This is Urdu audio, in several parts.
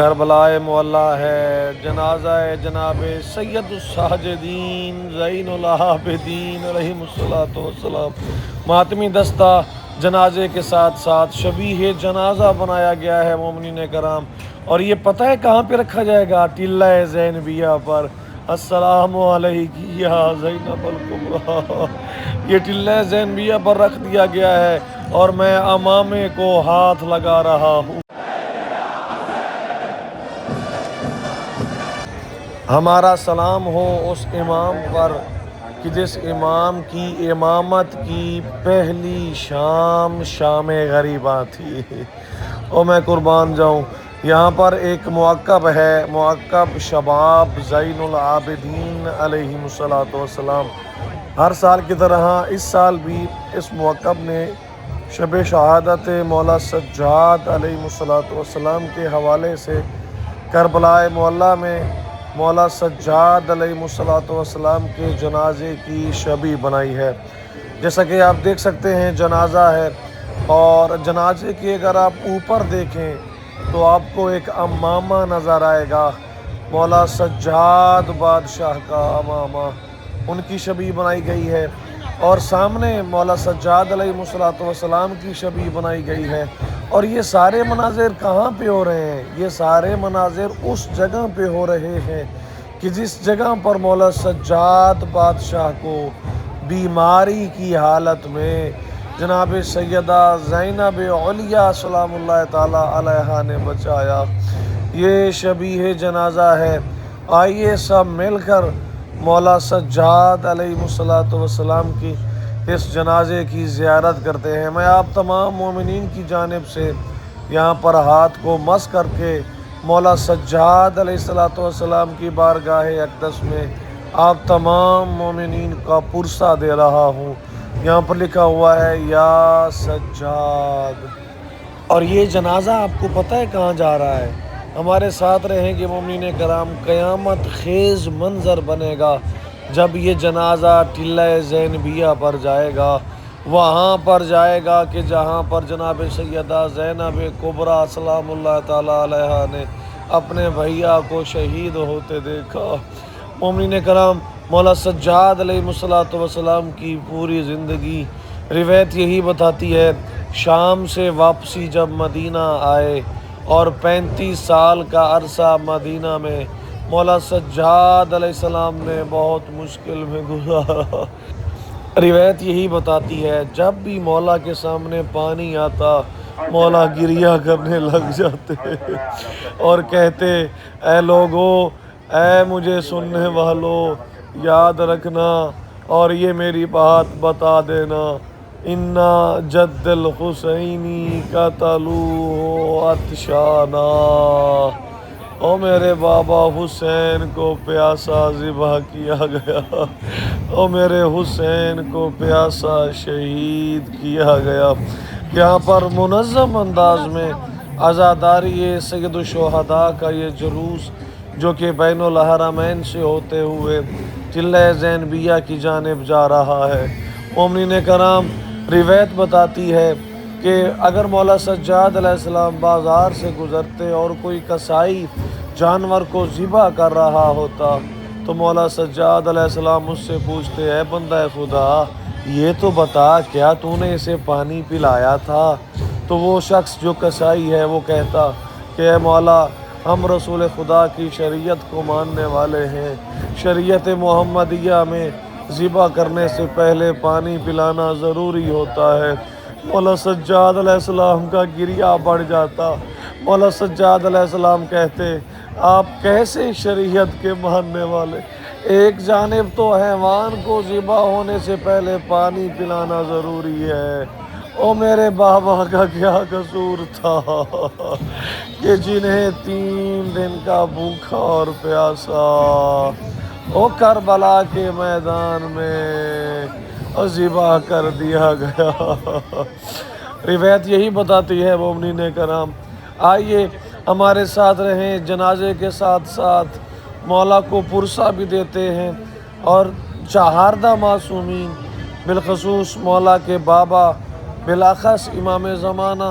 کربلائے معلیٰ ہے جنازہ جناب سید الساجدین زین العابدین علیہ الصلوۃ والسلام۔ ماتمی دستہ جنازے کے ساتھ ساتھ شبیہ جنازہ بنایا گیا ہے مومنین کرام، اور یہ پتہ ہے کہاں پہ رکھا جائے گا؟ ٹلہ زینبیہ پر۔ السلام علیک یا زینب الکبریٰ، یہ ٹلہ زینبیہ پر رکھ دیا گیا ہے اور میں امامے کو ہاتھ لگا رہا ہوں۔ ہمارا سلام ہو اس امام پر کہ جس امام کی امامت کی پہلی شام شام غریباں تھی۔ اور میں قربان جاؤں، یہاں پر ایک معقب ہے، معقب شباب زین العابدین علیہ الصلوۃ والسلام۔ ہر سال کی طرح اس سال بھی اس معقب نے شب شہادت مولا سجاد علیہ الصلوۃ والسلام کے حوالے سے کربلائے معلیٰ میں مولا سجاد علیہ الصلوۃ والسلام کے جنازے کی شبیہ بنائی ہے۔ جیسا کہ آپ دیکھ سکتے ہیں جنازہ ہے، اور جنازے کی اگر آپ اوپر دیکھیں تو آپ کو ایک امامہ نظر آئے گا، مولا سجاد بادشاہ کا امامہ، ان کی شبیہ بنائی گئی ہے، اور سامنے مولا سجاد علیہ الصلوۃ والسلام کی شبیہ بنائی گئی ہے۔ اور یہ سارے مناظر کہاں پہ ہو رہے ہیں؟ یہ سارے مناظر اس جگہ پہ ہو رہے ہیں کہ جس جگہ پر مولا سجاد بادشاہ کو بیماری کی حالت میں جناب سیدہ زینب علیہ سلام اللہ تعالی علیہا نے بچایا۔ یہ شبیہ جنازہ ہے، آئیے سب مل کر مولا سجاد علیہ الصلوۃ والسلام کی اس جنازے کی زیارت کرتے ہیں۔ میں آپ تمام مومنین کی جانب سے یہاں پر ہاتھ کو مس کر کے مولا سجاد علیہ الصلوۃ والسلام کی بارگاہ اقدس میں آپ تمام مومنین کا پرسہ دے رہا ہوں۔ یہاں پر لکھا ہوا ہے یا سجاد، اور یہ جنازہ آپ کو پتہ ہے کہاں جا رہا ہے؟ ہمارے ساتھ رہیں گے مومنین کرام، قیامت خیز منظر بنے گا جب یہ جنازہ ٹلہ زینبیہ پر جائے گا، وہاں پر جائے گا کہ جہاں پر جناب سیدہ زینب کبریٰ سلام اللہ تعالی علیہا نے اپنے بھیا کو شہید ہوتے دیکھا۔ مومنین کرام، مولا سجاد علیہ الصلوۃ والسلام کی پوری زندگی روایت یہی بتاتی ہے، شام سے واپسی جب مدینہ آئے اور 35 سال کا عرصہ مدینہ میں مولا سجاد علیہ السلام نے بہت مشکل میں گزارا۔ روایت یہی بتاتی ہے جب بھی مولا کے سامنے پانی آتا مولا گریہ کرنے لگ جاتے اور کہتے، اے لوگو، اے مجھے سننے والو، یاد رکھنا اور یہ میری بات بتا دینا، اِنَّ جد الحسینی قتلوہ عطشانا، او میرے بابا حسین کو پیاسا ذبح کیا گیا، او میرے حسین کو پیاسا شہید کیا گیا۔ یہاں پر منظم انداز میں عزاداری سید الشہداء کا یہ جلوس جو کہ بین الحرمین سے ہوتے ہوئے ٹلہ زینبیہ کی جانب جا رہا ہے۔ مومنین کرام، روایت بتاتی ہے کہ اگر مولا سجاد علیہ السلام بازار سے گزرتے اور کوئی کسائی جانور کو ذبح کر رہا ہوتا تو مولا سجاد علیہ السلام اس سے پوچھتے، اے بندہ خدا، یہ تو بتا کیا تو نے اسے پانی پلایا تھا؟ تو وہ شخص جو کسائی ہے وہ کہتا کہ اے مولا، ہم رسول خدا کی شریعت کو ماننے والے ہیں، شریعت محمدیہ میں ذبح کرنے سے پہلے پانی پلانا ضروری ہوتا ہے۔ مولا سجاد علیہ السلام کا گریہ بڑھ جاتا۔ مولا سجاد علیہ السلام کہتے، آپ کیسے شریعت کے ماننے والے، ایک جانب تو حیوان کو ذبح ہونے سے پہلے پانی پلانا ضروری ہے، او میرے بابا کا کیا قصور تھا کہ جنہیں 3 دن کا بھوکا اور پیاسا او کربلا کے میدان میں ذبح کر دیا گیا۔ روایت یہی بتاتی ہے مومنین کرام۔ آئیے ہمارے ساتھ رہیں، جنازے کے ساتھ ساتھ مولا کو پرسہ بھی دیتے ہیں، اور چہاردہ معصومین بالخصوص مولا کے بابا، بالاخص امام زمانہ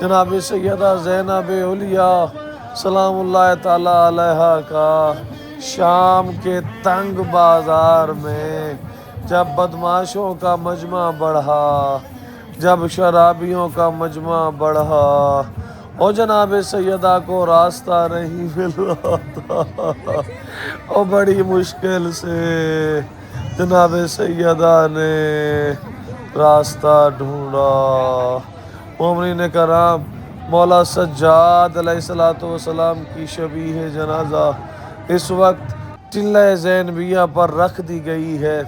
جناب سیدہ زینب علیاء سلام اللہ تعالی علیہ کا شام کے تنگ بازار میں جب بدماشوں کا مجمع بڑھا، جب شرابیوں کا مجمع بڑھا، او جناب سیدہ کو راستہ نہیں مل رہا تھا، او بڑی مشکل سے جناب سیدہ نے راستہ ڈھونڈا۔ مومنین کرام، مولا سجاد علیہ السلام کی شبیہ جنازہ اس وقت ٹلہ زینبیہ پر رکھ دی گئی ہے۔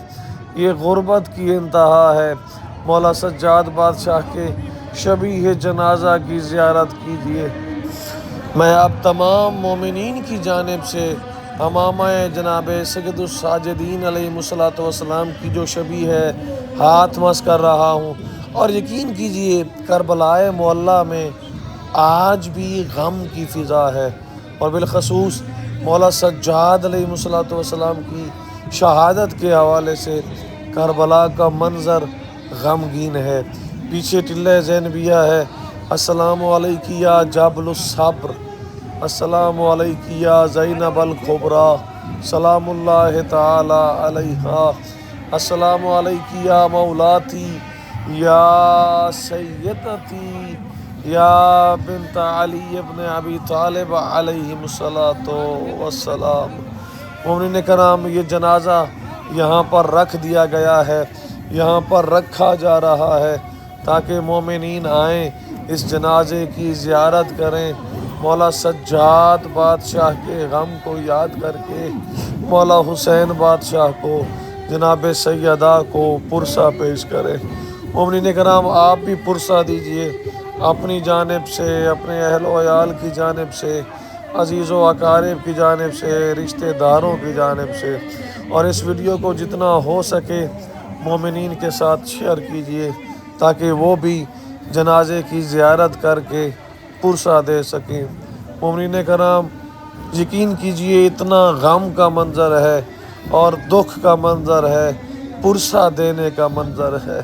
یہ غربت کی انتہا ہے۔ مولا سجاد بادشاہ کے شبیہ جنازہ کی زیارت کیجیے۔ میں اب تمام مومنین کی جانب سے امامہ جناب سید الساجدین علیہ السلام کی جو شبیہ ہے ہاتھ مس کر رہا ہوں، اور یقین کیجئے کربلائے معلیٰ میں آج بھی غم کی فضا ہے، اور بالخصوص مولا سجاد علیہ السلام کی شہادت کے حوالے سے کربلا کا منظر غمگین ہے۔ پیچھے ٹلہ زینبیہ ہے۔ السلام علیکم یا جبل الصبر، السلام علیکم یا زینب الکبریٰ، سلام اللہ تعالی علیہا، السلام علیکم یا مولاتی یا سیدتی یا بنت علی ابن ابی طالب علیہ السلام۔ مومنین کرام، یہ جنازہ یہاں پر رکھ دیا گیا ہے، یہاں پر رکھا جا رہا ہے تاکہ مومنین آئیں، اس جنازے کی زیارت کریں، مولا سجاد بادشاہ کے غم کو یاد کر کے مولا حسین بادشاہ کو، جناب سیدہ کو پرسہ پیش کریں۔ مومنین کرام، آپ بھی پرسہ دیجئے اپنی جانب سے، اپنے اہل و عیال کی جانب سے، عزیز و اقارب کی جانب سے، رشتہ داروں کی جانب سے، اور اس ویڈیو کو جتنا ہو سکے مومنین کے ساتھ شیئر کیجئے تاکہ وہ بھی جنازے کی زیارت کر کے پرسہ دے سکیں۔ مومنین کرام، یقین کیجئے اتنا غم کا منظر ہے اور دکھ کا منظر ہے، پرسہ دینے کا منظر ہے۔